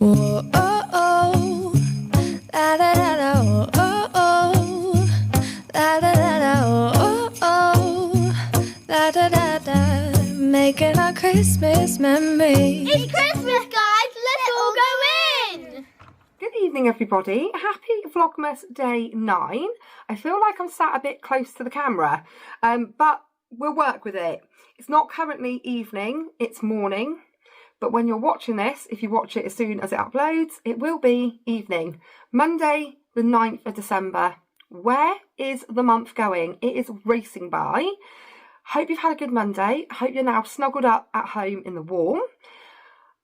Whoa, oh, oh, la da da da, oh, oh, oh, la da da da, oh, oh, la da da da, making our Christmas memories. It's Christmas, guys! Let's all go in! Good evening, everybody. Happy Vlogmas Day 9. I feel like I'm sat a bit close to the camera, but we'll work with it. It's not currently evening, it's morning. But when you're watching this, if you watch it as soon as it uploads, it will be evening. Monday, the 9th of December. Where is the month going? It is racing by. Hope you've had a good Monday. Hope you're now snuggled up at home in the warm.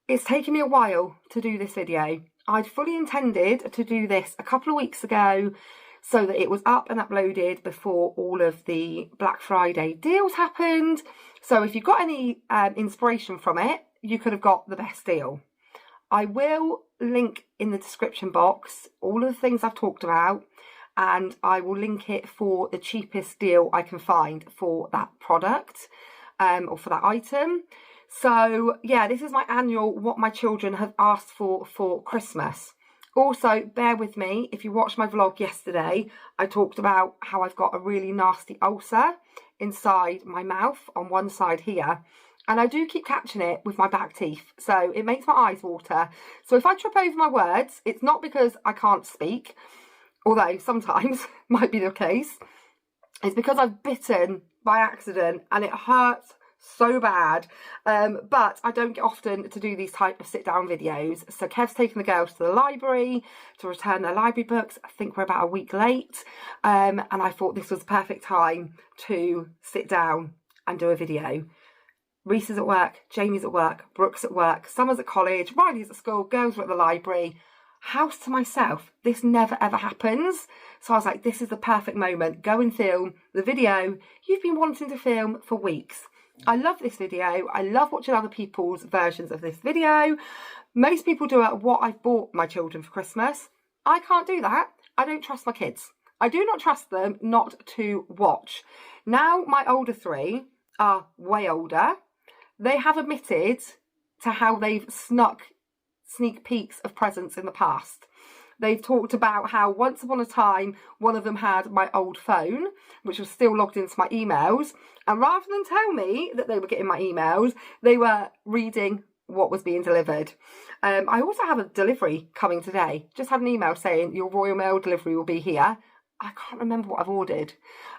It's taken me a while to do this video. I'd fully intended to do this a couple of weeks ago so that it was up and uploaded before all of the Black Friday deals happened. So if you've got any inspiration from it, you could have got the best deal. I will link in the description box all of the things I've talked about, and I will link it for the cheapest deal I can find for that product or for that item. So yeah, this is my annual what my children have asked for Christmas. Also, bear with me, if you watched my vlog yesterday, I talked about how I've got a really nasty ulcer inside my mouth on one side here. And I do keep catching it with my back teeth, so it makes my eyes water. So if I trip over my words, it's not because I can't speak, although sometimes might be the case. It's because I've bitten by accident and it hurts so bad. But I don't get often to do these type of sit-down videos. So Kev's taken the girls to the library to return their library books. I think we're about a week late. And I thought this was the perfect time to sit down and do a video. Reece is at work, Jamie's at work, Brooke's at work, Summer's at college, Riley's at school, girls are at the library. House to myself. This never ever happens. So I was like, this is the perfect moment. Go and film the video you've been wanting to film for weeks. I love this video. I love watching other people's versions of this video. Most people do it what I've bought my children for Christmas. I can't do that. I don't trust my kids. I do not trust them not to watch. Now my older three are way older. They have admitted to how they've snuck sneak peeks of presents in the past. They've talked about how once upon a time, one of them had my old phone, which was still logged into my emails. And rather than tell me that they were getting my emails, they were reading what was being delivered. I also have a delivery coming today. Just had an email saying your Royal Mail delivery will be here. I can't remember what I've ordered.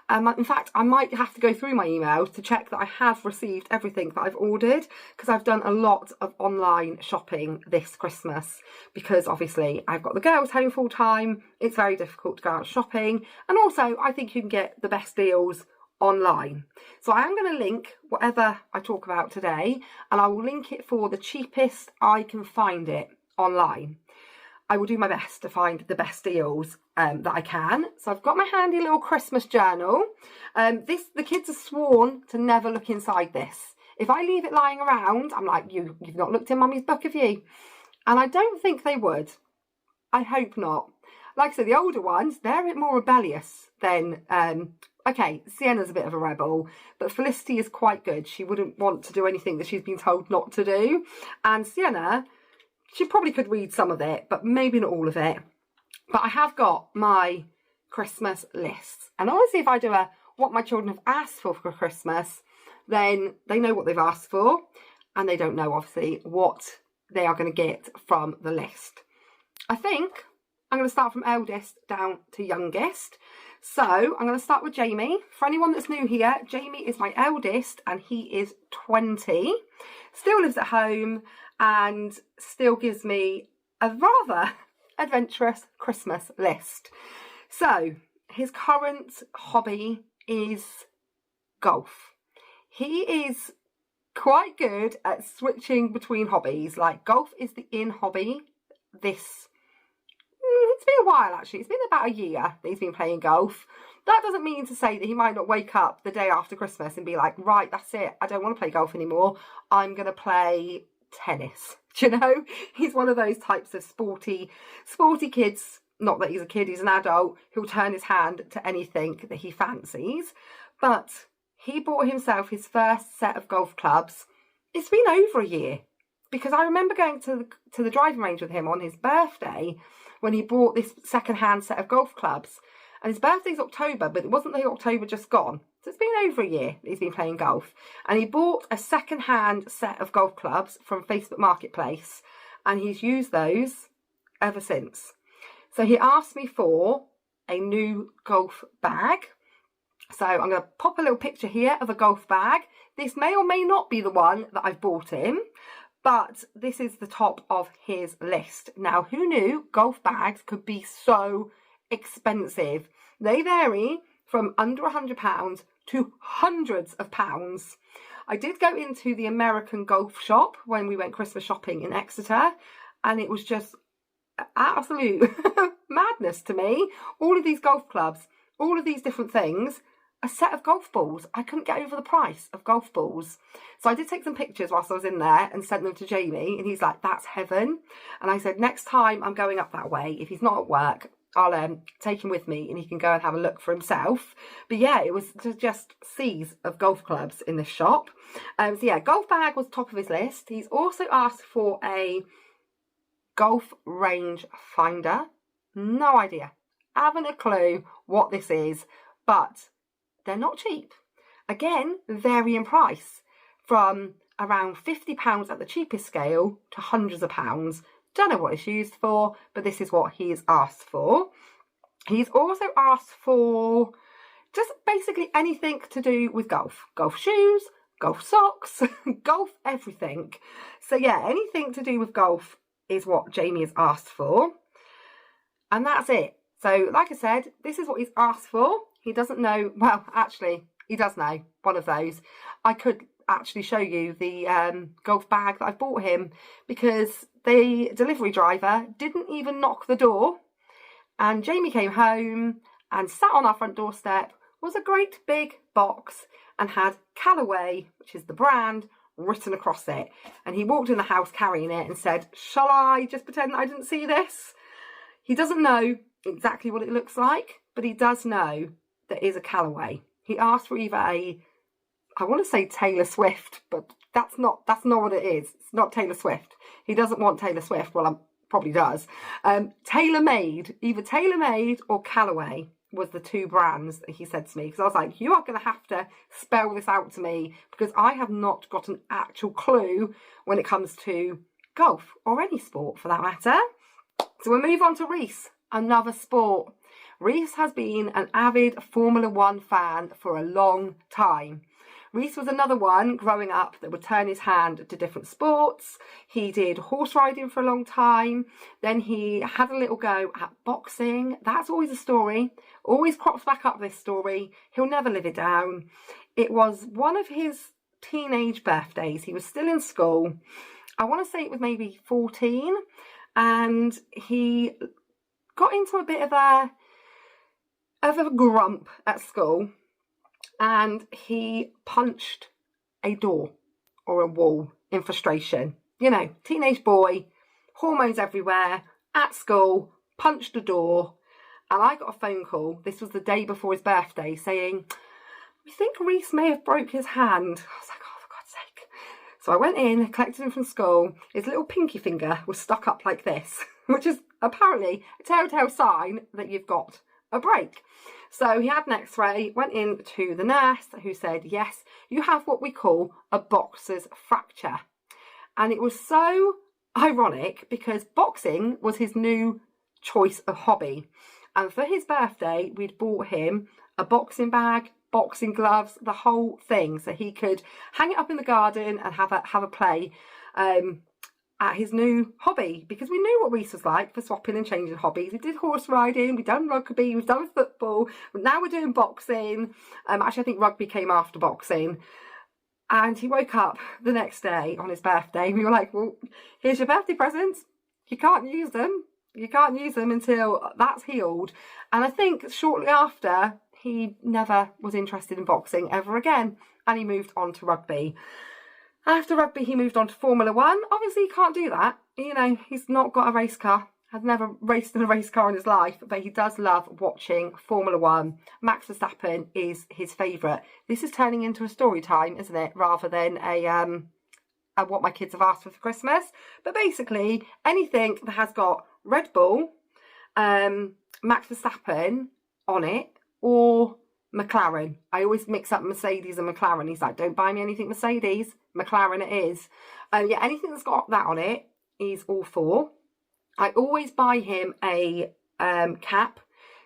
In fact, I might have to go through my emails to check that I have received everything that I've ordered, because I've done a lot of online shopping this Christmas, because obviously I've got the girls home full time. It's very difficult to go out shopping. And also I think you can get the best deals online. So I am going to link whatever I talk about today, and I will link it for the cheapest I can find it online. I will do my best to find the best deals that I can. So I've got my handy little Christmas journal. The kids are sworn to never look inside this. If I leave it lying around, I'm like, you've not looked in Mummy's book, have you? And I don't think they would. I hope not. Like I said, the older ones, they're a bit more rebellious than, okay, Sienna's a bit of a rebel, but Felicity is quite good. She wouldn't want to do anything that she's been told not to do. And Sienna, she probably could read some of it, but maybe not all of it. But I have got my Christmas list. And honestly, if I do a what my children have asked for Christmas, then they know what they've asked for. And they don't know, obviously, what they are going to get from the list. I think I'm going to start from eldest down to youngest. So I'm going to start with Jamie. For anyone that's new here, Jamie is my eldest and he is 20. Still lives at home and still gives me a rather adventurous Christmas list. So his current hobby is golf. He is quite good at switching between hobbies. Like, golf is the in hobby this it's been a while actually. It's been about a year that he's been playing golf. That doesn't mean to say that he might not wake up the day after Christmas and be like, right, that's it, I don't want to play golf anymore, I'm going to play tennis. Do you know? He's one of those types of sporty kids. Not that he's a kid, he's an adult who'll turn his hand to anything that he fancies. But he bought himself his first set of golf clubs. It's been over a year. because I remember going to the driving range with him on his birthday when he bought this second-hand set of golf clubs. And his birthday's October, but it wasn't the October just gone. So it's been over a year that he's been playing golf. And he bought a second-hand set of golf clubs from Facebook Marketplace. And he's used those ever since. So he asked me for a new golf bag. So I'm going to pop a little picture here of a golf bag. This may or may not be the one that I've bought him, but this is the top of his list. Now, who knew golf bags could be so expensive? They vary from under £100 to hundreds of pounds. I did go into the American golf shop when we went Christmas shopping in Exeter, and it was just absolute madness to me. All of these golf clubs, all of these different things, a set of golf balls. I couldn't get over the price of golf balls. So I did take some pictures whilst I was in there and sent them to Jamie, and he's like, that's heaven. And I said, next time I'm going up that way, if he's not at work, I'll take him with me and he can go and have a look for himself. But yeah, it was just seas of golf clubs in this shop. So yeah, golf bag was top of his list. He's also asked for a golf range finder. No idea. Haven't a clue what this is, but they're not cheap. Again, vary in price from around £50 at the cheapest scale to hundreds of pounds. Don't know what it's used for, but this is what he's asked for. He's also asked for just basically anything to do with golf. Golf shoes, golf socks, golf everything. So yeah, anything to do with golf is what Jamie has asked for. And that's it. So like I said, this is what he's asked for. He doesn't know, well, actually, he does know one of those. I could actually show you the golf bag that I bought him, because the delivery driver didn't even knock the door, and Jamie came home and sat on our front doorstep was a great big box and had Callaway, which is the brand, written across it. And he walked in the house carrying it and said, shall I just pretend that I didn't see this? He doesn't know exactly what it looks like, but he does know that it is a Callaway. He asked for either a, I want to say Taylor Swift, but that's not what it is. It's not Taylor Swift. He doesn't want Taylor Swift. Well, probably does. Tailor-made, either Tailor-made or Callaway was the two brands that he said to me. Because I was like, you are going to have to spell this out to me, because I have not got an actual clue when it comes to golf or any sport for that matter. So we'll move on to Reece, another sport. Reece has been an avid Formula One fan for a long time. Reece was another one growing up that would turn his hand to different sports. He did horse riding for a long time. Then he had a little go at boxing. That's always a story. Always crops back up this story. He'll never live it down. It was one of his teenage birthdays. He was still in school. I want to say it was maybe 14. And he got into a bit of a grump at school. And he punched a door or a wall in frustration. You know, teenage boy, hormones everywhere, at school, punched a door. And I got a phone call, this was the day before his birthday, saying, we think Reece may have broke his hand. I was like, oh, for God's sake. So I went in, collected him from school. His little pinky finger was stuck up like this, which is apparently a telltale sign that you've got a break. So he had an x-ray, went in to the nurse who said, yes, you have what we call a boxer's fracture. And it was so ironic because boxing was his new choice of hobby. And for his birthday, we'd bought him a boxing bag, boxing gloves, the whole thing. So he could hang it up in the garden and have a play at his new hobby, because we knew what Reece was like for swapping and changing hobbies. We did horse riding, we've done rugby, we've done football, now we're doing boxing. Actually, I think rugby came after boxing. And he woke up the next day on his birthday. We were like, well, here's your birthday presents. You can't use them. You can't use them until that's healed. And I think shortly after, he never was interested in boxing ever again. And he moved on to rugby. After rugby, he moved on to Formula One. Obviously, he can't do that. You know, he's not got a race car. Has never raced in a race car in his life. But he does love watching Formula One. Max Verstappen is his favourite. This is turning into a story time, isn't it? Rather than a what my kids have asked for Christmas. But basically, anything that has got Red Bull, Max Verstappen on it, or McLaren. I always mix up Mercedes and McLaren. He's like, don't buy me anything Mercedes. McLaren it is. Yeah, anything that's got that on it, he's all for. I always buy him a cap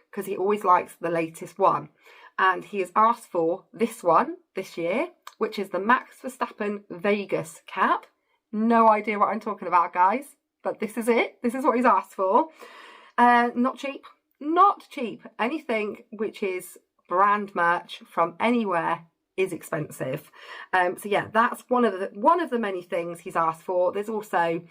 because he always likes the latest one. And he has asked for this one this year, which is the Max Verstappen Vegas cap. No idea what I'm talking about, guys, but this is it. This is what he's asked for. Not cheap. Not cheap. Anything which is brand merch from anywhere is expensive. So yeah, that's one of the many things he's asked for. There's also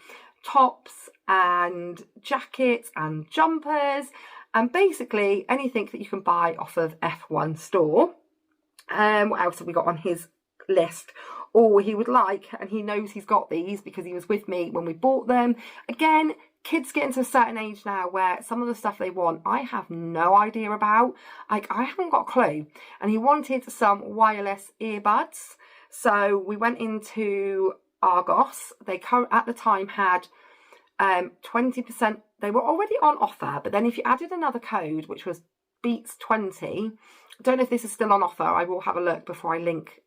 tops and jackets and jumpers, and basically anything that you can buy off of F1 store. What else have we got on his list? Or he would like, and he knows he's got these because he was with me when we bought them. Again, kids get into a certain age now where some of the stuff they want, I have no idea about. Like, I haven't got a clue. And he wanted some wireless earbuds. So we went into Argos. They at the time had 20%. They were already on offer, but then if you added another code, which was Beats20, I don't know if this is still on offer. I will have a look before I link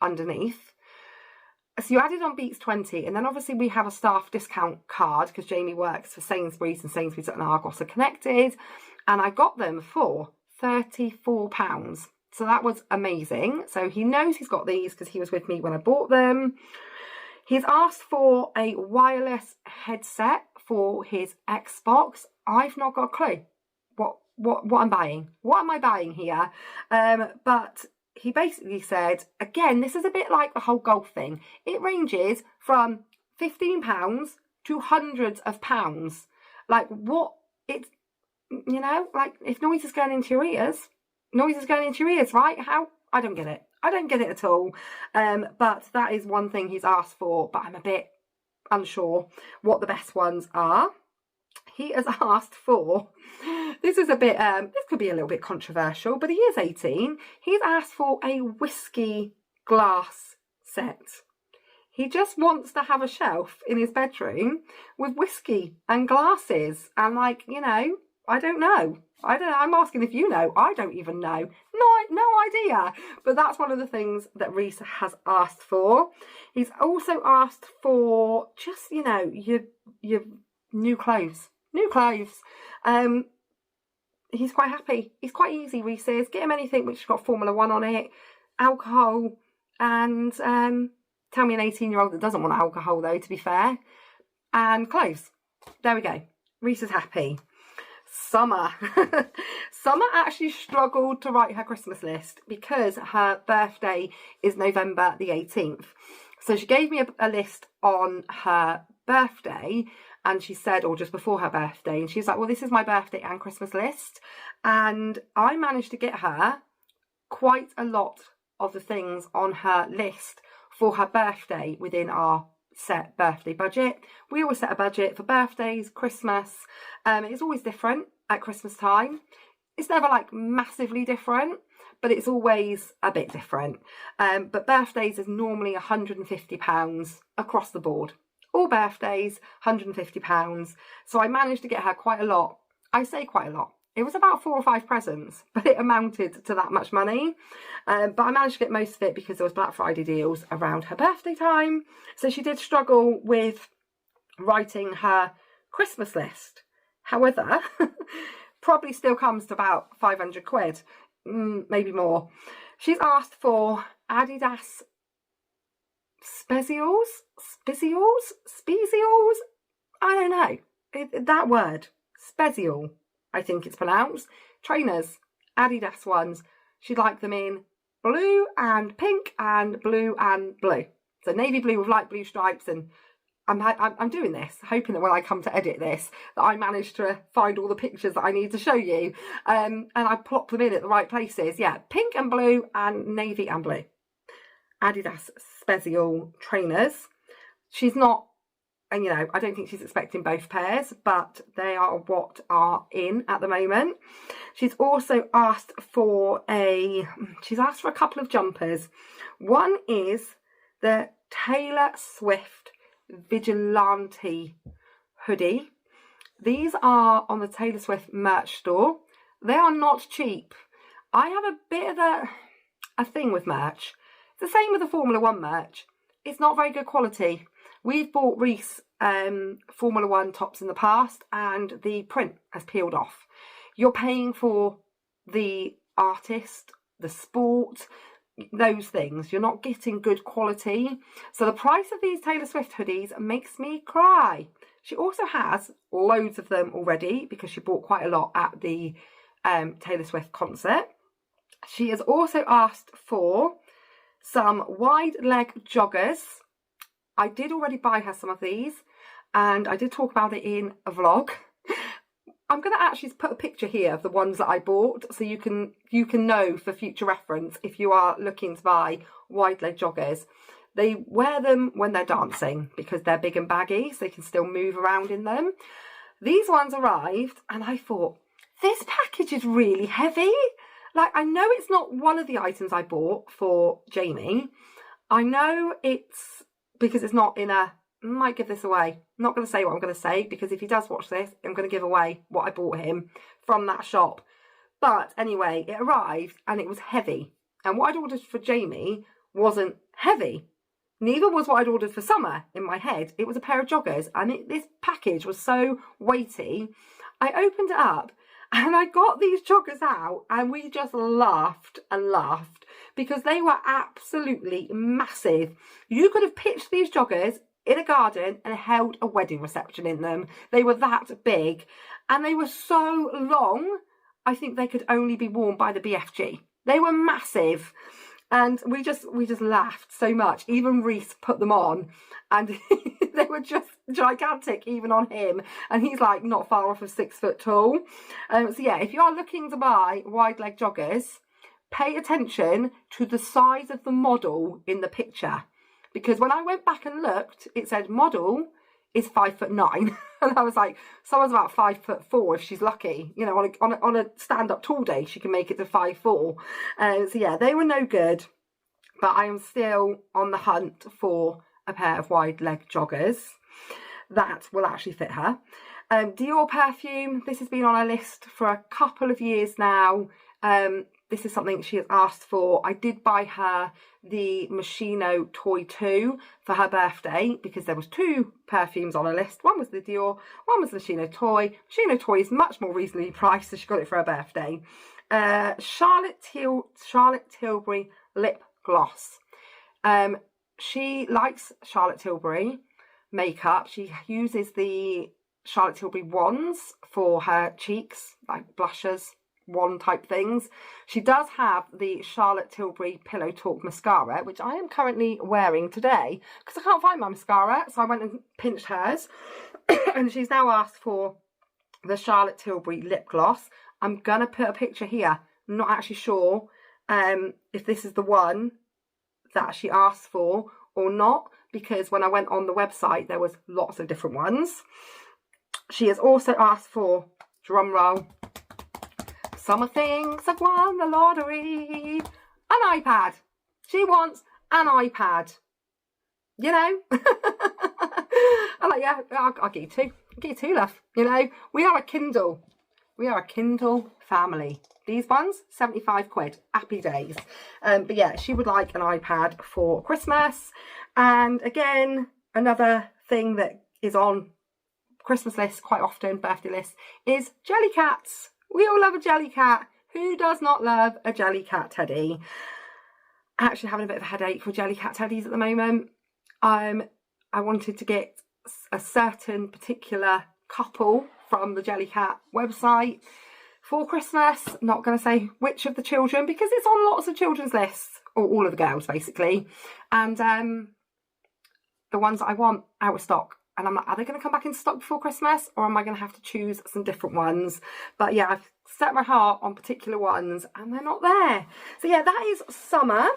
underneath. So you added on Beats20, and then obviously we have a staff discount card because Jamie works for Sainsbury's, and Sainsbury's and Argos are connected, and I got them for £34. So that was amazing. So he knows he's got these because he was with me when I bought them. He's asked for a wireless headset for his Xbox. I've not got a clue what I'm buying. What am I buying here? But he basically said, again, this is a bit like the whole golf thing. It ranges from £15 to hundreds of pounds. Like, what it's, you know, like if noise is going into your ears, noise is going into your ears, right? How? I don't get it. I don't get it at all. But that is one thing he's asked for, but I'm a bit unsure what the best ones are. He has asked for, this is a bit, this could be a little bit controversial, but he is 18. He's asked for a whiskey glass set. He just wants to have a shelf in his bedroom with whiskey and glasses. And like, you know, I don't know. I'm asking if you know. I don't even know. No idea. But that's one of the things that Reece has asked for. He's also asked for just, you know, your new clothes. New clothes. He's quite happy. He's quite easy, Reece is. Get him anything which has got Formula 1 on it, alcohol, and tell me an 18-year-old that doesn't want alcohol, though, to be fair. And clothes. There we go. Reece is happy. Summer. Summer actually struggled to write her Christmas list because her birthday is November the 18th. So she gave me a list on her birthday, and she said, or just before her birthday, and she's like, well, this is my birthday and Christmas list. And I managed to get her quite a lot of the things on her list for her birthday within our set birthday budget. We always set a budget for birthdays, Christmas. It's always different at Christmas time. It's never like massively different, but it's always a bit different. But birthdays is normally £150 across the board. All birthdays, £150. So I managed to get her quite a lot. I say quite a lot. It was about 4 or 5 presents, but it amounted to that much money. But I managed to get most of it because there was Black Friday deals around her birthday time. So she did struggle with writing her Christmas list. However, probably still comes to about 500 quid, maybe more. She's asked for Addidas speziels? I don't know. That word, speziel, I think it's pronounced. Trainers, Addidas ones. She'd like them in blue and pink and blue and blue. So navy blue with light blue stripes, and I'm doing this, hoping that when I come to edit this, that I manage to find all the pictures that I need to show you. And I plop them in at the right places. Yeah, pink and blue and navy and blue. Addidas speziel trainers. She's not, and you know, I don't think she's expecting both pairs, but they are what are in at the moment. She's also asked for a couple of jumpers. One is the Taylor Swift Vigilante hoodie. These are on the Taylor Swift merch store. They are not cheap. I have a bit of a thing with merch. It's the same with the Formula One merch. It's not very good quality. We've bought Reece Formula One tops in the past and the print has peeled off. You're paying for the artist, the sport, those things. You're not getting good quality. So the price of these Taylor Swift hoodies makes me cry. She also has loads of them already because she bought quite a lot at the Taylor Swift concert. She has also asked for some wide leg joggers. I did already buy her some of these and I did talk about it in a vlog. I'm going to actually put a picture here of the ones that I bought so you can know for future reference if you are looking to buy wide leg joggers. They wear them when they're dancing because they're big and baggy so they can still move around in them. These ones arrived and I thought, this package is really heavy. Like, I know it's not one of the items I bought for Jamie. I know it's because it's not in a... I might give this away. I'm not going to say what I'm going to say because if he does watch this, I'm going to give away what I bought him from that shop. But anyway, it arrived and it was heavy. And what I'd ordered for Jamie wasn't heavy. Neither was what I'd ordered for Summer in my head. It was a pair of joggers and this package was so weighty. I opened it up and I got these joggers out and we just laughed and laughed because they were absolutely massive. You could have pitched these joggers in a garden and held a wedding reception in them. They were that big and they were so long. I think they could only be worn by the BFG. They were massive and we just laughed so much. Even Reece put them on and they were just gigantic even on him and he's like not far off of 6 foot tall. So yeah, if you are looking to buy wide leg joggers, pay attention to the size of the model in the picture. Because when I went back and looked, it said model is 5'9", and I was like, someone's about 5'4" if she's lucky. You know, on a stand-up tall day, she can make it to 5'4". So yeah, they were no good, but I am still on the hunt for a pair of wide leg joggers that will actually fit her. Dior perfume. This has been on our list for a couple of years now. This is something she has asked for. I did buy her the Moschino Toy 2 for her birthday because there was 2 perfumes on her list. One was the Dior, one was the Moschino Toy. Moschino Toy is much more reasonably priced, so she got it for her birthday. Charlotte Tilbury lip gloss. She likes Charlotte Tilbury makeup. She uses the Charlotte Tilbury wands for her cheeks, like blushers, wand type things. She does have the Charlotte Tilbury Pillow Talk mascara, which I am currently wearing today because I can't find my mascara, so I went and pinched hers. And she's now asked for the Charlotte Tilbury lip gloss. I'm gonna put a picture here. I'm not actually sure if this is the one that she asked for or not, because when I went on the website there was lots of different ones. She has also asked for, drum roll, Summer thinks I've won the lottery, an iPad. She wants an iPad. You know? I'm like, yeah, I'll get you 2. I'll get you 2, love. You know, we are a Kindle. We are a Kindle family. These ones, 75 quid. Happy days. But yeah, she would like an iPad for Christmas. And again, another thing that is on Christmas lists quite often, birthday lists, is jelly cats. We all love a jelly cat. Who does not love a jelly cat teddy? Actually having a bit of a headache for jelly cat teddies at the moment. I wanted to get a certain particular couple from the Jellycat website for Christmas. Not going to say which of the children because it's on lots of children's lists, or all of the girls basically. And the ones that I want out of stock. And I'm like, are they going to come back in stock before Christmas, or am I going to have to choose some different ones? But yeah, I've set my heart on particular ones and they're not there. So yeah, that is summer.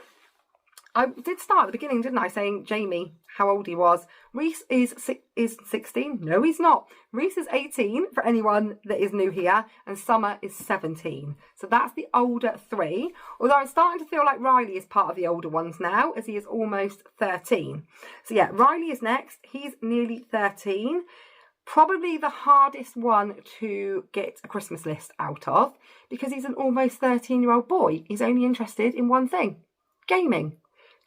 I did start at the beginning, didn't I, saying Jamie how old he was. Reece is 16. No, he's not. Reece is 18 for anyone that is new here, and Summer is 17. So that's the older three. Although I'm starting to feel like Riley is part of the older ones now, as he is almost 13. So yeah, Riley is next. He's nearly 13. Probably the hardest one to get a Christmas list out of, because he's an almost 13-year-old boy. He's only interested in one thing: gaming.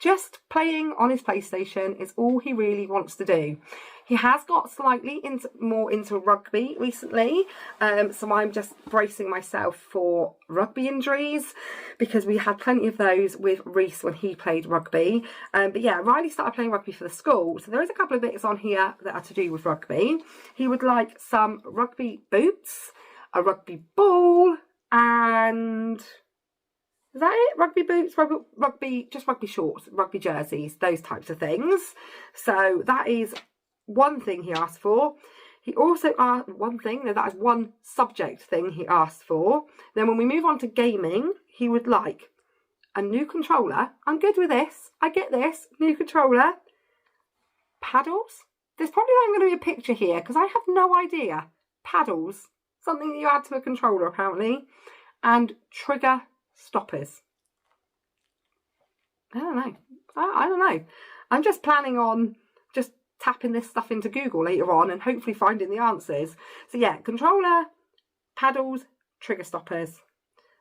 Just playing on his PlayStation is all he really wants to do. He has got slightly more into rugby recently, so I'm just bracing myself for rugby injuries, because we had plenty of those with Reece when he played rugby. But yeah, Riley started playing rugby for the school, so there is a couple of bits on here that are to do with rugby. He would like some rugby boots, a rugby ball, and... is that it? Rugby boots, just rugby shorts, rugby jerseys, those types of things. So that is one thing he asked for. He also asked that is one subject thing he asked for. Then when we move on to gaming, he would like a new controller. I'm good with this. I get this. New controller. Paddles. There's probably not going to be a picture here because I have no idea. Paddles. Something that you add to a controller apparently. And trigger stoppers. I don't know. I don't know. I'm just planning on just tapping this stuff into Google later on and hopefully finding the answers. So yeah, controller, paddles, trigger stoppers.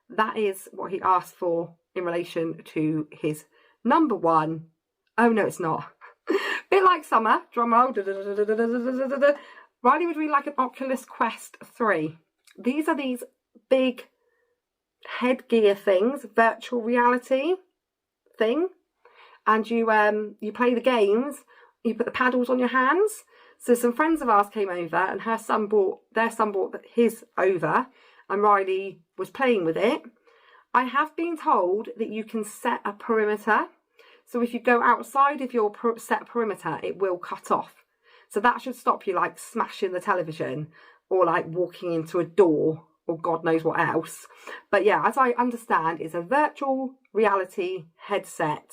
That is what he asked for in relation to his number one. Oh no, it's not. Bit like Summer, drum roll. Riley would really like an Oculus Quest 3. These are these big headgear things, virtual reality thing, and you play the games. You put the paddles on your hands. So some friends of ours came over, and their son bought his over, and Riley was playing with it. I have been told that you can set a perimeter, so if you go outside of your set perimeter, it will cut off. So that should stop you like smashing the television or like walking into a door or God knows what else. But yeah, as I understand, it's a virtual reality headset,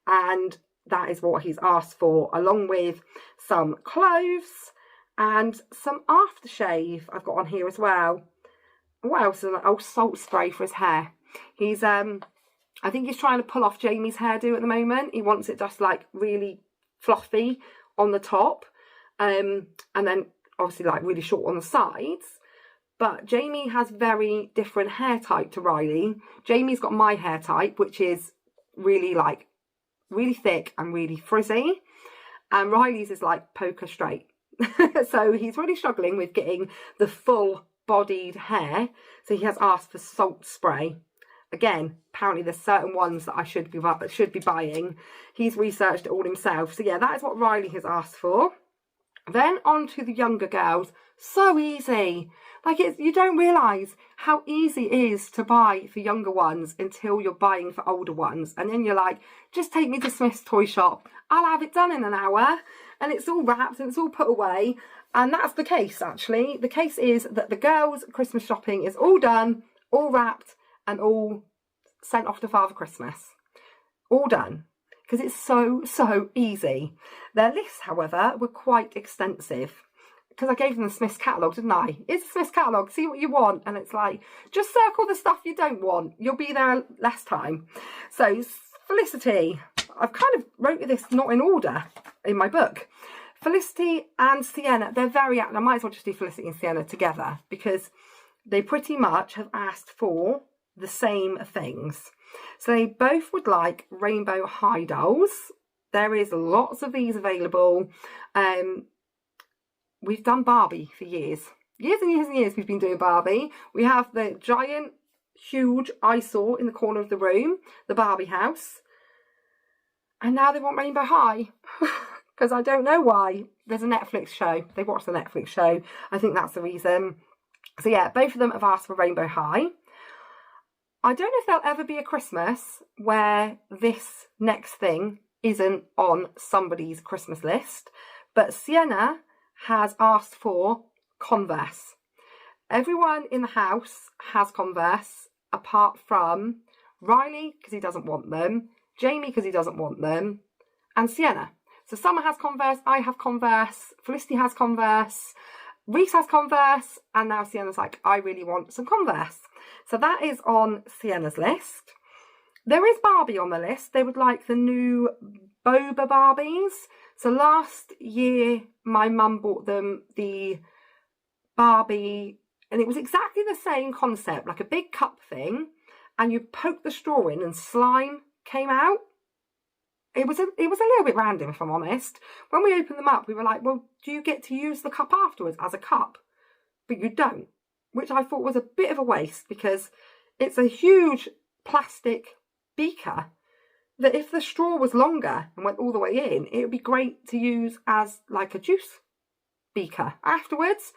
and that is what he's asked for, along with some clothes and some aftershave I've got on here as well. What else? Oh, salt spray for his hair. He's I think he's trying to pull off Jamie's hairdo at the moment. He wants it just like really fluffy on the top, and then obviously like really short on the sides. But Jamie has very different hair type to Riley. Jamie's got my hair type, which is really like really thick and really frizzy, and Riley's is like poker straight. So he's really struggling with getting the full bodied hair, so he has asked for salt spray. Again, apparently there's certain ones that I should be buying. He's researched it all himself. So yeah, that is what Riley has asked for. Then on to the younger girls. So easy. Like, you don't realise how easy it is to buy for younger ones until you're buying for older ones. And then you're like, just take me to Smith's toy shop. I'll have it done in an hour. And it's all wrapped and it's all put away. And that's the case, actually. The case is that the girls' Christmas shopping is all done, all wrapped, and all sent off to Father Christmas. All done. Because it's so easy. Their lists, however, were quite extensive. Because I gave them the Smith's catalogue, didn't I? It's the Smith's catalogue, see what you want. And it's like, just circle the stuff you don't want. You'll be there less time. So, Felicity. I've kind of wrote this not in order in my book. Felicity and Sienna, they're very... I might as well just do Felicity and Sienna together, because they pretty much have asked for the same things. So they both would like rainbow high dolls. There is lots of these available. We've done Barbie for years. Years and years and years we've been doing Barbie. We have the giant, huge eyesore in the corner of the room, the Barbie house. And now they want Rainbow High. Because I don't know why. There's a Netflix show. They watched the Netflix show. I think that's the reason. So yeah, both of them have asked for Rainbow High. I don't know if there'll ever be a Christmas where this next thing isn't on somebody's Christmas list. But Sienna has asked for Converse. Everyone in the house has Converse, apart from Riley, because he doesn't want them, Jamie, because he doesn't want them, and Sienna. So Summer has Converse, I have Converse, Felicity has Converse, Reece has Converse, and now Sienna's like, I really want some Converse. So that is on Sienna's list. There is Barbie on the list. They would like the new Boba Barbies. So last year, my mum bought them the Barbie, and it was exactly the same concept, like a big cup thing, and you poke the straw in and slime came out. It was a little bit random, if I'm honest. When we opened them up, we were like, well, do you get to use the cup afterwards as a cup? But you don't, which I thought was a bit of a waste, because it's a huge plastic beaker that if the straw was longer and went all the way in, it would be great to use as like a juice beaker afterwards.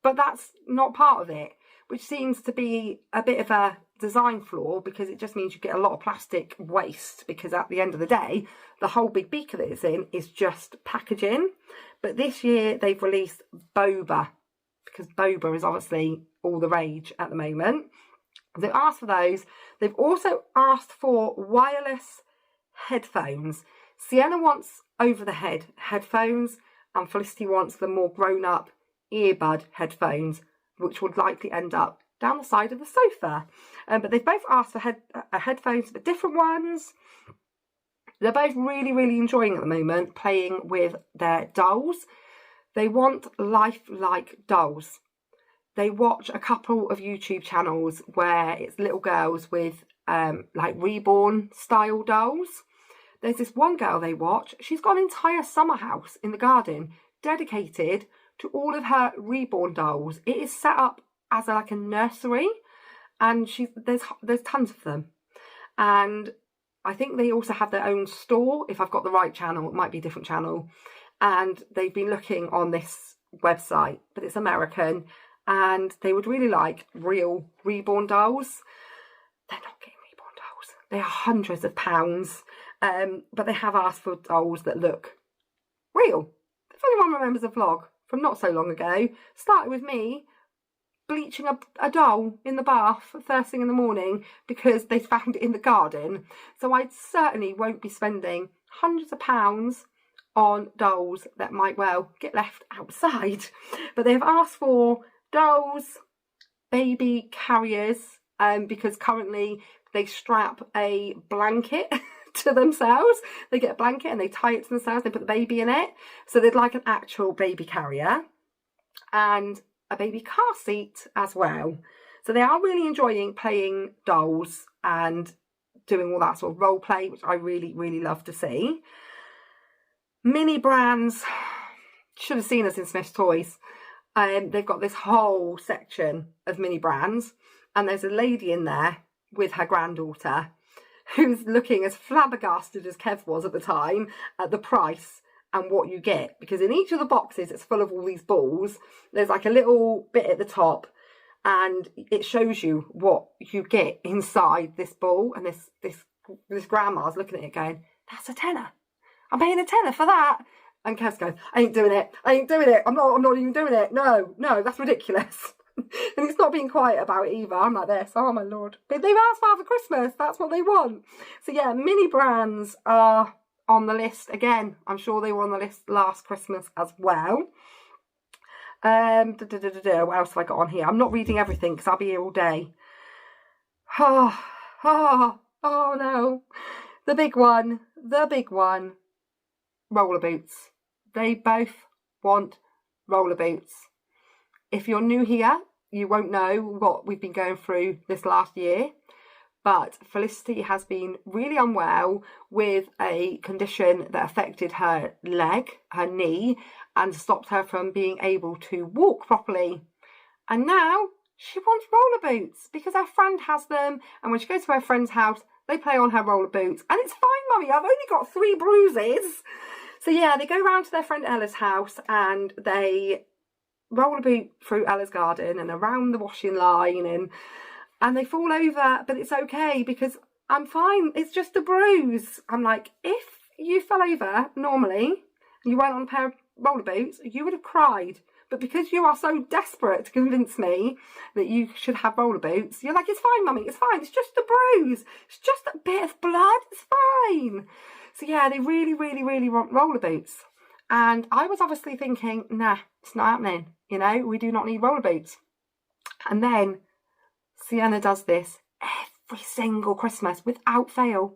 But that's not part of it, which seems to be a bit of a design flaw, because it just means you get a lot of plastic waste, because at the end of the day, the whole big beaker that it's in is just packaging. But this year they've released Boba, because Boba is obviously all the rage at the moment. They've asked for those. They've also asked for wireless headphones. Sienna wants over-the-head headphones, and Felicity wants the more grown-up earbud headphones, which would likely end up down the side of the sofa. But they've both asked for headphones, but different ones. They're both really, really enjoying at the moment playing with their dolls. They want lifelike dolls. They watch a couple of YouTube channels where it's little girls with like reborn style dolls. There's this one girl they watch. She's got an entire summer house in the garden dedicated to all of her reborn dolls. It is set up as like a nursery, and there's tons of them. And I think they also have their own store. If I've got the right channel, it might be a different channel. And they've been looking on this website, but it's American, and they would really like real reborn dolls. They're not getting reborn dolls. They are hundreds of pounds, but they have asked for dolls that look real. If anyone remembers a vlog from not so long ago, started with me bleaching a doll in the bath first thing in the morning because they found it in the garden. So I certainly won't be spending hundreds of pounds on dolls that might well get left outside. But they've asked for dolls, baby carriers, because currently they strap a blanket to themselves. They get a blanket and they tie it to themselves, they put the baby in it. So they'd like an actual baby carrier and a baby car seat as well. So they are really enjoying playing dolls and doing all that sort of role play, which I really, really love to see. Mini brands, should have seen us in Smith's Toys. They've got this whole section of mini brands, and there's a lady in there with her granddaughter who's looking as flabbergasted as Kev was at the time at the price and what you get, because in each of the boxes it's full of all these balls. There's like a little bit at the top and it shows you what you get inside this ball, and this grandma's looking at it going, that's a tenner, I'm paying a tenner for that. And Kev's going, I ain't doing it, I'm not even doing it, no, that's ridiculous. And it's not being quiet about it either. I'm like this, oh my lord. But they've asked for Christmas, that's what they want. So yeah, mini brands are on the list again. I'm sure they were on the list last Christmas as well. What else have I got on here? I'm not reading everything because I'll be here all day. Oh no. The big one. Roller boots. They both want roller boots. If you're new here, you won't know what we've been going through this last year. But Felicity has been really unwell with a condition that affected her leg, her knee, and stopped her from being able to walk properly. And now she wants roller boots because her friend has them. And when she goes to her friend's house, they play on her roller boots. And it's fine, mummy, I've only got 3 bruises. So yeah, they go round to their friend Ella's house and they roller boot through Ella's garden and around the washing line, and they fall over, but it's okay because I'm fine, it's just a bruise. I'm like, if you fell over normally and you weren't on a pair of roller boots, you would have cried. But because you are so desperate to convince me that you should have roller boots, you're like, it's fine, mummy, it's fine, it's just a bruise, it's just a bit of blood, it's fine. So yeah, they really, really, really want roller boots. And I was obviously thinking, nah, it's not happening. You know, we do not need roller boots. And then Sienna does this every single Christmas without fail.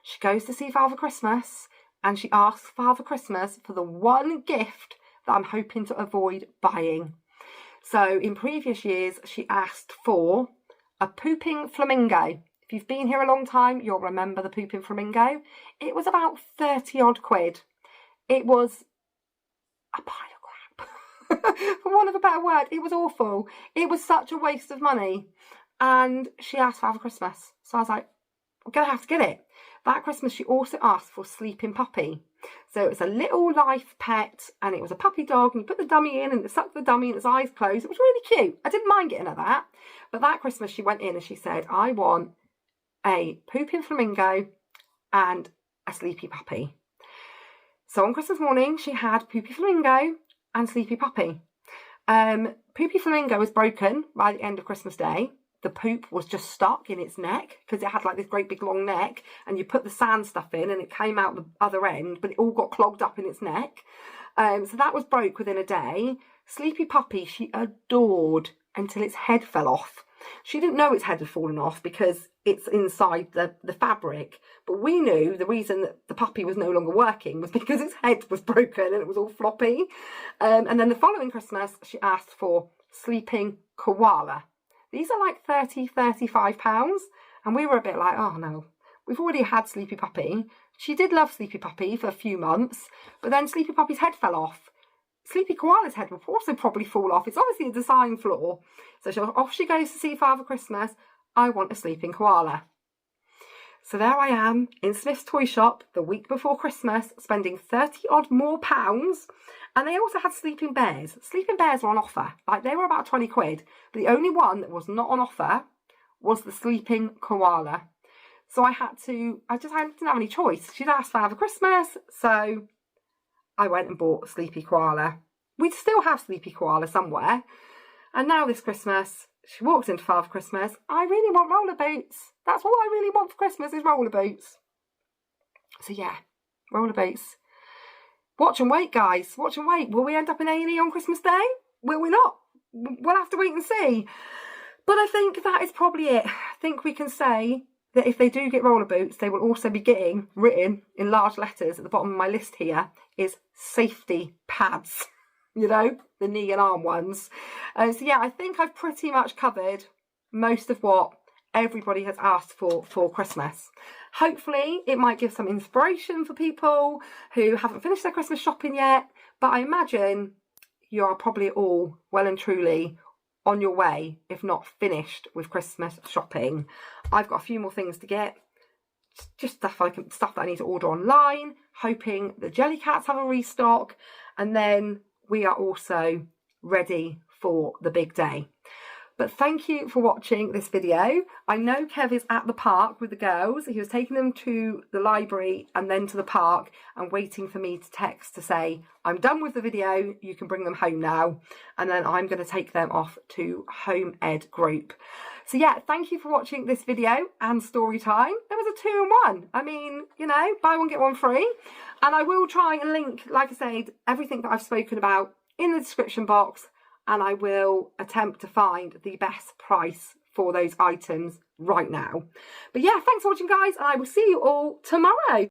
She goes to see Father Christmas and she asks Father Christmas for the one gift that I'm hoping to avoid buying. So in previous years, she asked for a pooping flamingo. If you've been here a long time, you'll remember the pooping flamingo. It was about 30 odd quid. It was a pile of crap. For want of a better word, it was awful. It was such a waste of money. And she asked Father Christmas. So I was like, we're going to have to get it. That Christmas, she also asked for Sleeping Puppy. So it was a little life pet and it was a puppy dog, and you put the dummy in and it sucked the dummy and its eyes closed. It was really cute. I didn't mind getting her that. But that Christmas, she went in and she said, I want a pooping flamingo and a sleepy puppy. So on Christmas morning, she had Poopy Flamingo and Sleepy Puppy. Poopy Flamingo was broken by the end of Christmas Day. The poop was just stuck in its neck because it had like this great big long neck, and you put the sand stuff in and it came out the other end, but it all got clogged up in its neck. So that was broke within a day. Sleepy Puppy, she adored until its head fell off. She didn't know its head had fallen off because it's inside the fabric. But we knew the reason that the puppy was no longer working was because its head was broken and it was all floppy. And then the following Christmas, she asked for Sleeping Koala. These are like £30–35. And we were a bit like, oh no, we've already had Sleepy Puppy. She did love Sleepy Puppy for a few months, but then Sleepy Puppy's head fell off. Sleepy Koala's head will also probably fall off. It's obviously a design flaw. So off she goes to see Father Christmas. I want a sleeping koala. So there I am in Smith's toy shop the week before Christmas, spending 30 odd more pounds. And they also had sleeping bears. Sleeping bears were on offer. Like, they were about 20 quid. But the only one that was not on offer was the sleeping koala. So I didn't have any choice. She'd asked Father Christmas, so I went and bought Sleepy Koala. We'd still have Sleepy Koala somewhere. And now this Christmas, she walks into Father Christmas. I really want roller boots. That's what I really want for Christmas, is roller boots. So yeah, roller boots. Watch and wait, guys. Watch and wait. Will we end up in A&E on Christmas Day? Will we not? We'll have to wait and see. But I think that is probably it. I think we can say that if they do get roller boots, they will also be getting, written in large letters at the bottom of my list here, is safety pads. You know, the knee and arm ones. So yeah, I think I've pretty much covered most of what everybody has asked for Christmas. Hopefully it might give some inspiration for people who haven't finished their Christmas shopping yet, but I imagine you are probably all well and truly on your way, if not finished, with Christmas shopping. I've got a few more things to get, just stuff that I need to order online, hoping the Jellycats have a restock, and then we are also ready for the big day. But thank you for watching this video. I know Kev is at the park with the girls. He was taking them to the library and then to the park and waiting for me to text to say, I'm done with the video, you can bring them home now. And then I'm going to take them off to Home Ed Group. So yeah, thank you for watching this video and story time. There was a 2-in-1. I mean, you know, buy one, get one free. And I will try and link, like I said, everything that I've spoken about in the description box. And I will attempt to find the best price for those items right now. But yeah, thanks for watching, guys, and I will see you all tomorrow.